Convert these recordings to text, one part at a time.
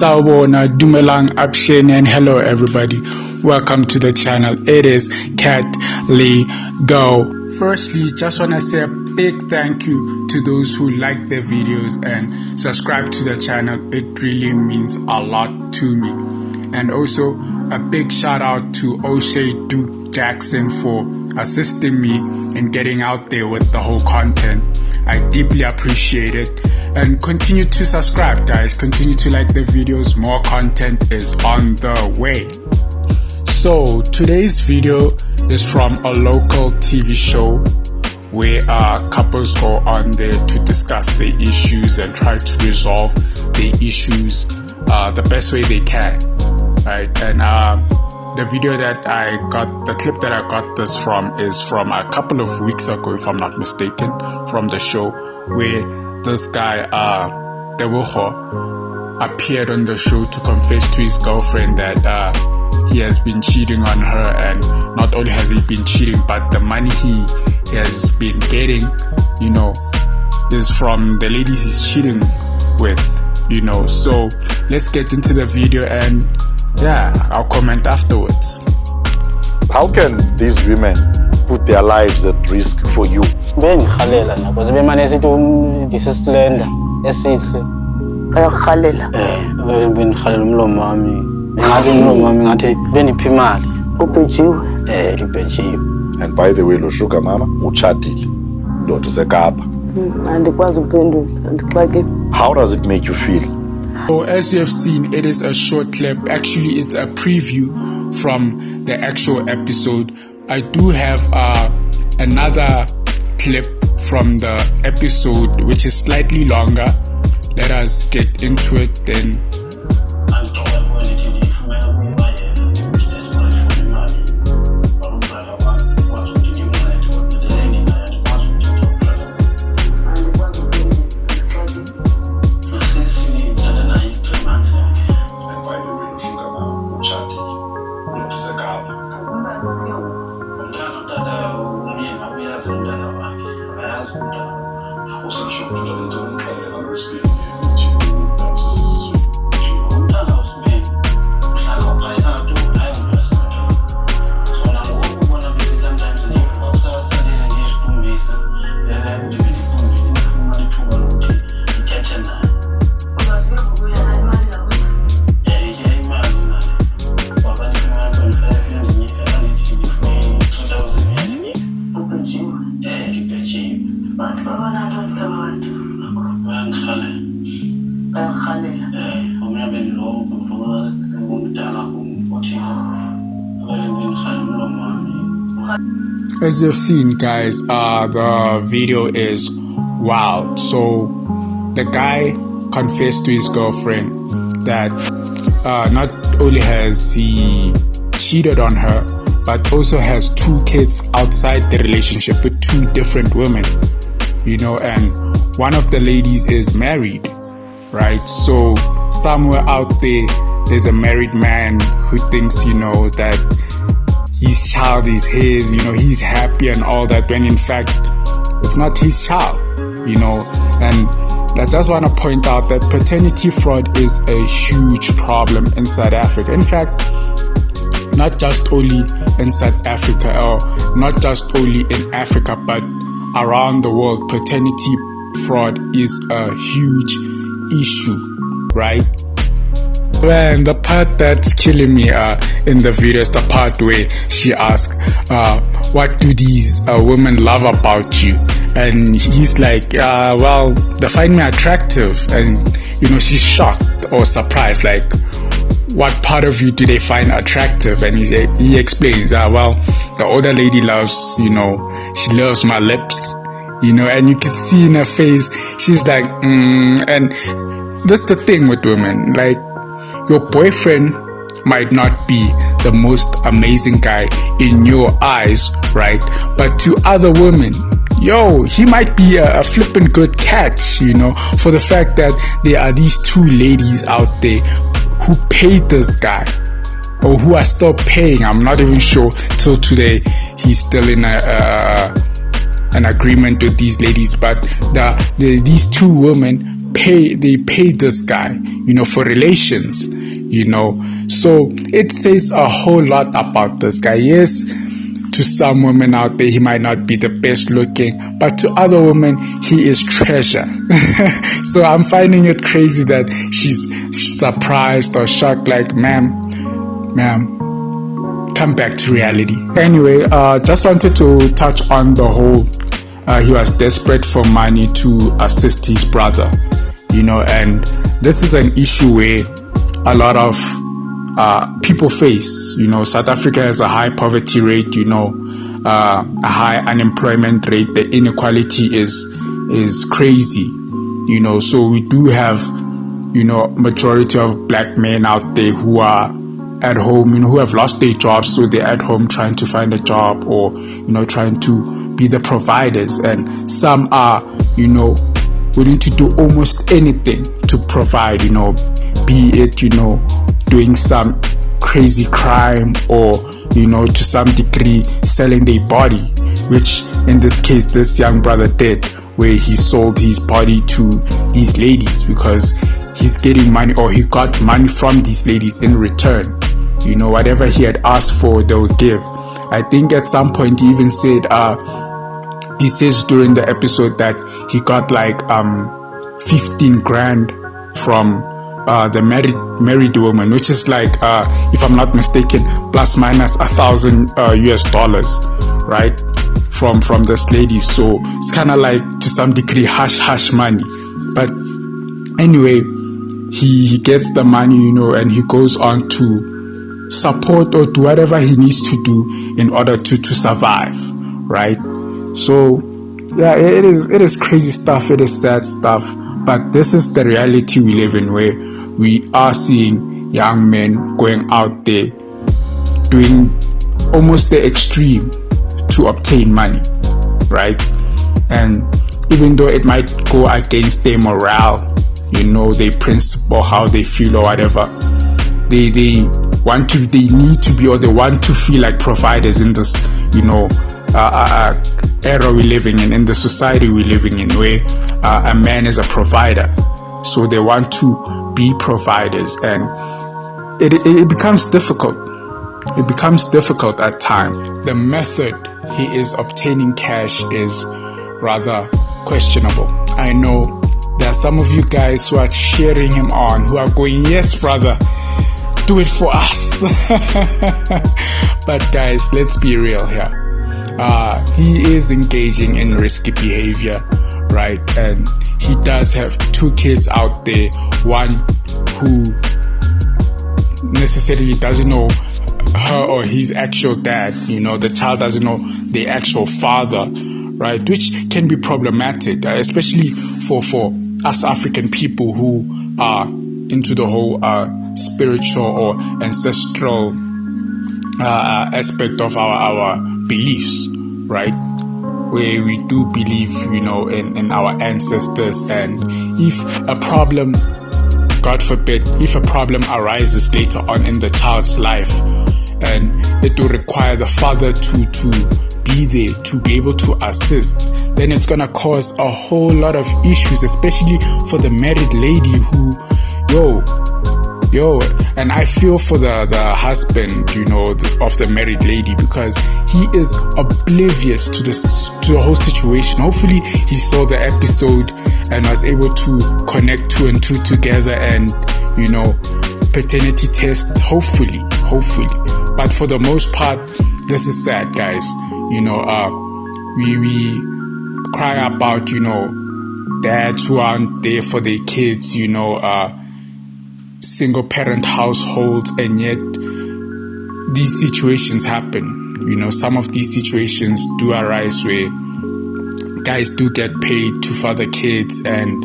Sawubona, Dumelang, Abshane, and hello everybody. Welcome to the channel. It is Cat Lee Go. Firstly, just want to say a big thank you to those who like the videos and subscribe to the channel. It really means a lot to me. And also a big shout out to O'Shea Duke Jackson for assisting me in getting out there with the whole content. I deeply appreciate it. And continue to subscribe, guys. Continue to like the videos. More content is on the way. So today's video is from a local TV show where couples go on there to discuss their issues and try to resolve their issues the best way they can, right? And the video that I got, the clip that I got this from is from a couple of weeks ago, if I'm not mistaken, from the show where this guy, Tebogo, appeared on the show to confess to his girlfriend that he has been cheating on her, and not only has he been cheating, but the money he has been getting, is from the ladies he's cheating with, So let's get into the video and I'll comment afterwards. How can these women put their lives at risk for you? Bengikhalela nabo sebemane sithi disislender esihle bayakhalela bengikhalela umlomo wami ngathi umlomo wami ngathi beniphi imali ubhejiwe libhejiwe. And by the way, lo sugar mama uchatile ndoda useKapa. andikwazi ukuphendula andixake. How does it make you feel? So as you have seen, it is a short clip. Actually, it's a preview from the actual episode. I do have another clip from the episode which is slightly longer. Let us get into it then. As you've seen, guys, the video is wild. So the guy confessed to his girlfriend that not only has he cheated on her, but also has 2 kids outside the relationship with 2 different women, and one of the ladies is married, right? So somewhere out there's a married man who thinks, that his child is his, he's happy and all that, when in fact it's not his child, and I just want to point out that paternity fraud is a huge problem in South Africa. In fact, not just only in South Africa, or not just only in Africa, but around the world, paternity fraud is a huge issue, right? And the part that's killing me in the video is the part where she asks, what do these women love about you? And he's like, well, they find me attractive. And she's shocked or surprised, like, what part of you do they find attractive? And he explains, well, the older lady loves, she loves my lips, and you can see in her face, she's like, and that's the thing with women, like, your boyfriend might not be the most amazing guy in your eyes, right? But to other women, he might be a flippin' good catch, for the fact that there are these 2 ladies out there who paid this guy, or who are still paying. I'm not even sure till today he's still in an agreement with these ladies, but these 2 women paid this guy, for relations, So it says a whole lot about this guy. Yes, to some women out there, he might not be the best looking, but to other women, he is treasure. So I'm finding it crazy that she's surprised or shocked, like, ma'am, come back to reality. Anyway, just wanted to touch on the whole, he was desperate for money to assist his brother, and this is an issue where a lot of people face. South Africa has a high poverty rate, a high unemployment rate. The inequality is crazy, so we do have, majority of black men out there who are at home, who have lost their jobs, so they're at home trying to find a job, or trying to be the providers, and some are willing to do almost anything to provide, be it doing some crazy crime, or to some degree selling their body, which in this case this young brother did, where he sold his body to these ladies because he's getting money, or he got money from these ladies in return. Whatever he had asked for, they would give. I think at some point he even said, he says during the episode that he got like 15 grand from the married woman, which is like, if I'm not mistaken, plus minus $1,000 US, right, from this lady. So it's kind of like, to some degree, hush money. But anyway, he gets the money, and he goes on to support or do whatever he needs to do in order to survive, right? So yeah, it is crazy stuff, it is sad stuff, but this is the reality we live in, where we are seeing young men going out there doing almost the extreme to obtain money, right? And even though it might go against their morale, their principle, how they feel or whatever, they need to be, or they want to feel like providers in this era we're living in the society we're living in, where a man is a provider. So they want to be providers, and it becomes difficult. It becomes difficult at times. The method he is obtaining cash is rather questionable. I know there are some of you guys who are cheering him on, who are going, yes brother, do it for us. But guys, let's be real here. He is engaging in risky behavior, right? And he does have 2 kids out there, one who necessarily doesn't know her or his actual dad, the child doesn't know the actual father, right? Which can be problematic, especially for us African people who are into the whole spiritual or ancestral aspect of our beliefs, right? Where we do believe, in our ancestors, and if a problem, God forbid, if a problem arises later on in the child's life, and it will require the father to be there, to be able to assist, then it's gonna cause a whole lot of issues, especially for the married lady who, and I feel for the husband, of the married lady, because he is oblivious to the whole situation. Hopefully he saw the episode and was able to connect 2 and 2 together, and paternity test, hopefully. But for the most part, this is sad, guys. We cry about, dads who aren't there for their kids, single parent households, and yet these situations happen. Some of these situations do arise where guys do get paid to father kids, and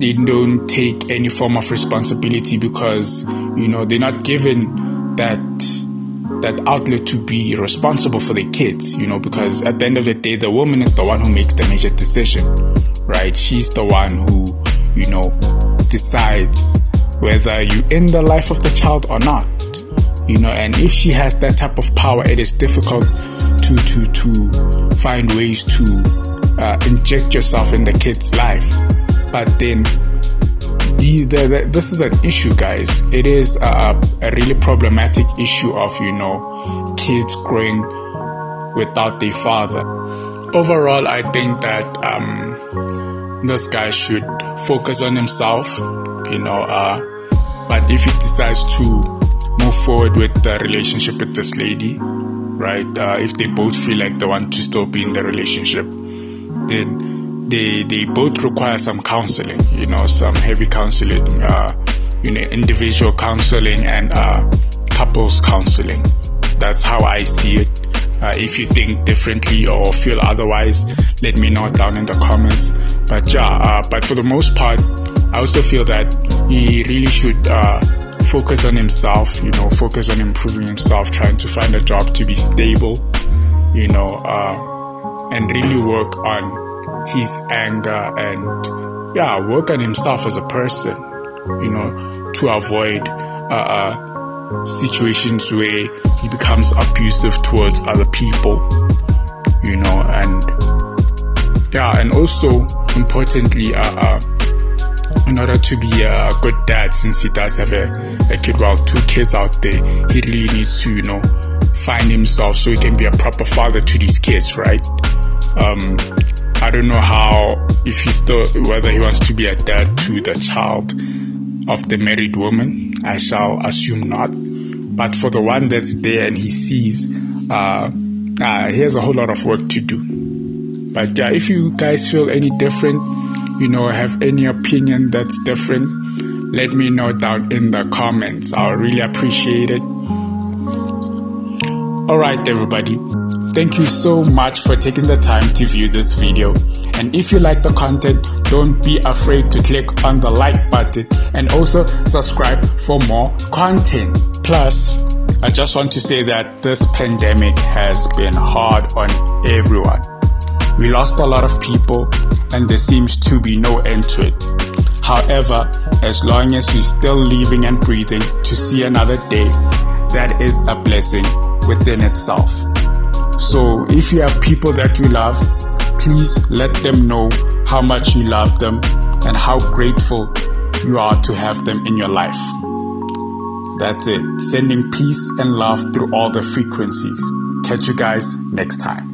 they don't take any form of responsibility because they're not given that outlet to be responsible for their kids, because at the end of the day, the woman is the one who makes the major decision, right? She's the one who decides whether you end the life of the child or not, and if she has that type of power, it is difficult to find ways to inject yourself in the kid's life. But then this is an issue, guys. It is a really problematic issue of, kids growing without their father. Overall, I think that this guy should focus on himself, but if he decides to move forward with the relationship with this lady, right, if they both feel like they want to still be in the relationship, then they both require some counseling, some heavy counseling, individual counseling and couples counseling. That's how I see it. If you think differently or feel otherwise, let me know down in the comments. But but for the most part, I also feel that he really should focus on himself, focus on improving himself, trying to find a job to be stable, and really work on his anger and work on himself as a person, to avoid situations where he becomes abusive towards other people, and also importantly, in order to be a good dad, since he does have a kid, 2 kids out there, he really needs to, find himself so he can be a proper father to these kids, right? I don't know whether he wants to be a dad to the child of the married woman. I shall assume not. But for the one that's there and he sees, he has a whole lot of work to do. But if you guys feel any different, have any opinion that's different, let me know down in the comments. I'll really appreciate it. Alright everybody, thank you so much for taking the time to view this video. And if you like the content, don't be afraid to click on the like button and also subscribe for more content. Plus, I just want to say that this pandemic has been hard on everyone. We lost a lot of people and there seems to be no end to it. However, as long as we're still living and breathing to see another day, that is a blessing within itself. So if you have people that you love, please let them know how much you love them and how grateful you are to have them in your life. That's it. Sending peace and love through all the frequencies. Catch you guys next time.